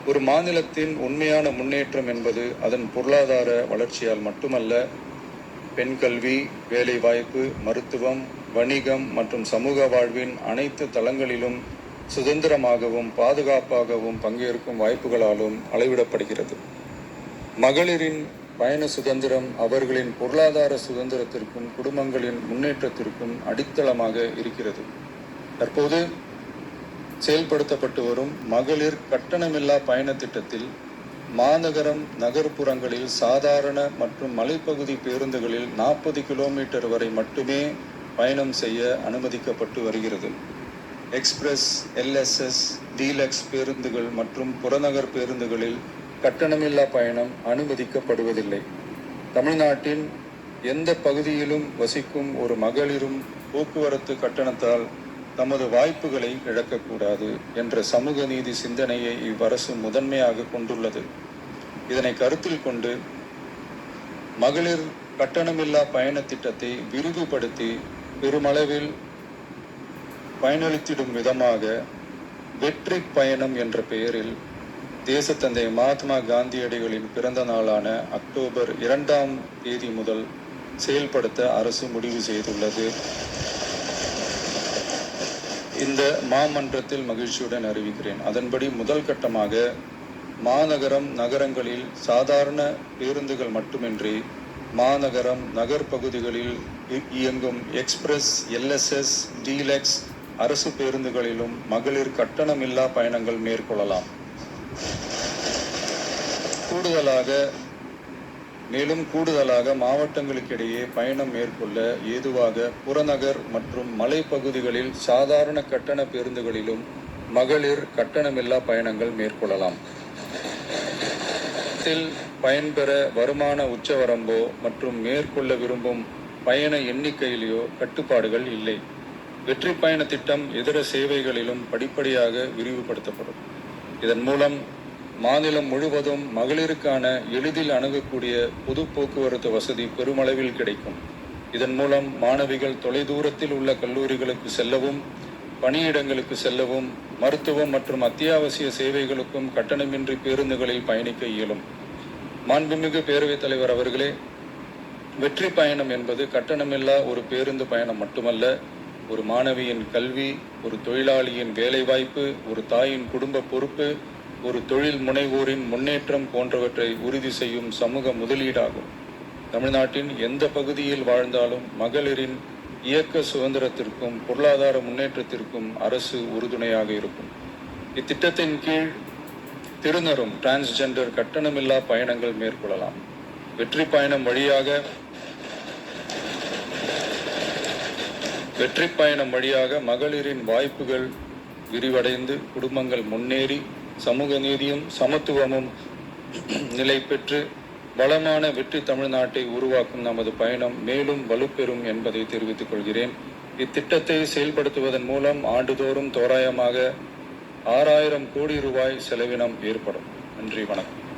ஒரு மாநிலத்தின் உண்மையான முன்னேற்றம் என்பது அதன் பொருளாதார வளர்ச்சியால் மட்டுமல்ல, பெண் கல்வி, வேலைவாய்ப்பு, மருத்துவம், வணிகம் மற்றும் சமூக வாழ்வின் அனைத்து தளங்களிலும் சுதந்திரமாகவும் பாதுகாப்பாகவும் பங்கேற்கும் வாய்ப்புகளாலும் அளவிடப்படுகிறது. மகளிரின் பயண சுதந்திரம் அவர்களின் பொருளாதார சுதந்திரத்திற்கும் குடும்பங்களின் முன்னேற்றத்திற்கும் அடித்தளமாக இருக்கிறது. தற்போது செயல்படுத்தப்பட்டு வரும் மகளிர் கட்டணமில்லா பயண திட்டத்தில் மாநகரம், நகர்ப்புறங்களில் சாதாரண மற்றும் மலைப்பகுதி பேருந்துகளில் 40 கிலோமீட்டர் வரை மட்டுமே பயணம் செய்ய அனுமதிக்கப்பட்டு வருகிறது. எக்ஸ்பிரஸ், எல்எஸ்எஸ், டீலக்ஸ் பேருந்துகள் மற்றும் புறநகர் பேருந்துகளில் கட்டணமில்லா பயணம் அனுமதிக்கப்படுவதில்லை. தமிழ்நாட்டின் எந்த பகுதியிலும் வசிக்கும் ஒரு மகளிரும் போக்குவரத்து கட்டணத்தால் தமது வாய்ப்புகளை இழக்கக்கூடாது என்ற சமூக நீதி சிந்தனையை இவ்வரசு முதன்மையாக கொண்டுள்ளது. இதனை கருத்தில் கொண்டு மகளிர் கட்டணமில்லா பயண திட்டத்தை விரிவுபடுத்தி பெருமளவில் பயனளித்திடும் விதமாக வெற்றி பயணம் என்ற பெயரில் தேசத்தந்தை மகாத்மா காந்தியடிகளின் பிறந்த நாளான அக்டோபர் 2ஆம் தேதி முதல் செயல்படுத்த அரசு முடிவு செய்துள்ளது. இந்த மாமன்றத்தில் மகிழ்ச்சியுடன் அறிவிக்கிறேன். அதன்படி முதல் கட்டமாக மாநகரம், நகரங்களில் சாதாரண பேருந்துகள் மட்டுமின்றி மாநகரம், நகர்பகுதிகளில் இயங்கும் எக்ஸ்பிரஸ், எல்எஸ்எஸ், டீலக்ஸ் அரசு பேருந்துகளிலும் மகளிர் கட்டணமில்லா பயணங்கள் மேற்கொள்ளலாம். கூடுதலாக மாவட்டங்களுக்கிடையே பயணம் மேற்கொள்ள ஏதுவாக புறநகர் மற்றும் மலைப்பகுதிகளில் சாதாரண கட்டண பேருந்துகளிலும் மகளிர் கட்டணமில்லா பயணங்கள் மேற்கொள்ளலாம். பயன்பெற வருமான உச்சவரம்போ மற்றும் மேற்கொள்ள விரும்பும் பயண எண்ணிக்கையிலேயோ கட்டுப்பாடுகள் இல்லை. வெற்றி பயண திட்டம் இதர சேவைகளிலும் படிப்படியாக விரிவுபடுத்தப்படும். இதன் மூலம் மாநிலம் முழுவதும் மகளிருக்கான எளிதில் அணுகக்கூடிய பொது போக்குவரத்து வசதி பெருமளவில் கிடைக்கும். இதன் மூலம் மாணவிகள் தொலைதூரத்தில் உள்ள கல்லூரிகளுக்கு செல்லவும், பணியிடங்களுக்கு செல்லவும், மருத்துவம் மற்றும் அத்தியாவசிய சேவைகளுக்கும் கட்டணமின்றி பேருந்துகளில் பயணிக்க இயலும். மாண்புமிகு பேரவைத் தலைவர் அவர்களே, வெற்றி பயணம் என்பது கட்டணமில்லா ஒரு பேருந்து பயணம் மட்டுமல்ல, ஒரு மாணவியின் கல்வி, ஒரு தொழிலாளியின் வேலைவாய்ப்பு, ஒரு தாயின் குடும்ப பொறுப்பு, ஒரு தொழில் முனைவோரின் முன்னேற்றம் போன்றவற்றை உறுதி செய்யும் சமூக முதலீடாகும். தமிழ்நாட்டின் எந்த பகுதியில் வாழ்ந்தாலும் மகளிரின் இயக்க சுதந்திரத்திற்கும் பொருளாதார முன்னேற்றத்திற்கும் அரசு உறுதுணையாக இருக்கும். இத்திட்டத்தின் கீழ் திருநரும் டிரான்ஸ்ஜெண்டர் கட்டணமில்லா பயணங்கள் மேற்கொள்ளலாம். வெற்றி பயணம் வழியாக மகளிரின் வாய்ப்புகள் விரிவடைந்து குடும்பங்கள் முன்னேறி சமூக நீதியும் சமத்துவமும் நிலை பெற்று வளமான வெற்றி தமிழ்நாட்டை உருவாக்கும் நமது பயணம் மேலும் வலுப்பெறும் என்பதை தெரிவித்துக் கொள்கிறேன். இத்திட்டத்தை செயல்படுத்துவதன் மூலம் ஆண்டுதோறும் தோராயமாக 6000 கோடி ரூபாய் செலவினம் ஏற்படும். நன்றி, வணக்கம்.